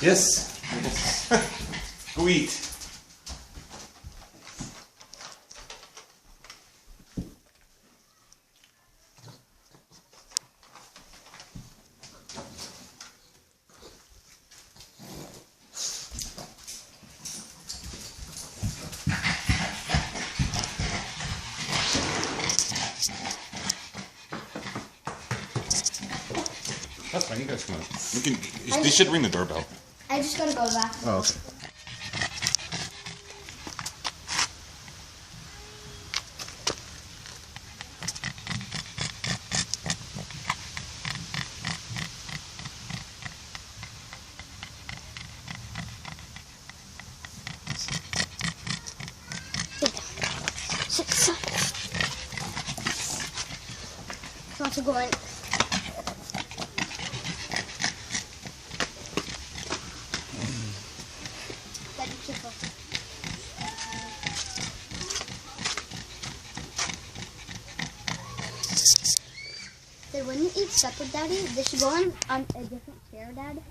Yes. Sweet. That's fine, you guys come on. They should ring the doorbell. I just gotta go back. Oh, okay. Sit. Want to go in? Daddy, careful. They wouldn't eat supper, Daddy. They should go on a different chair, Dad.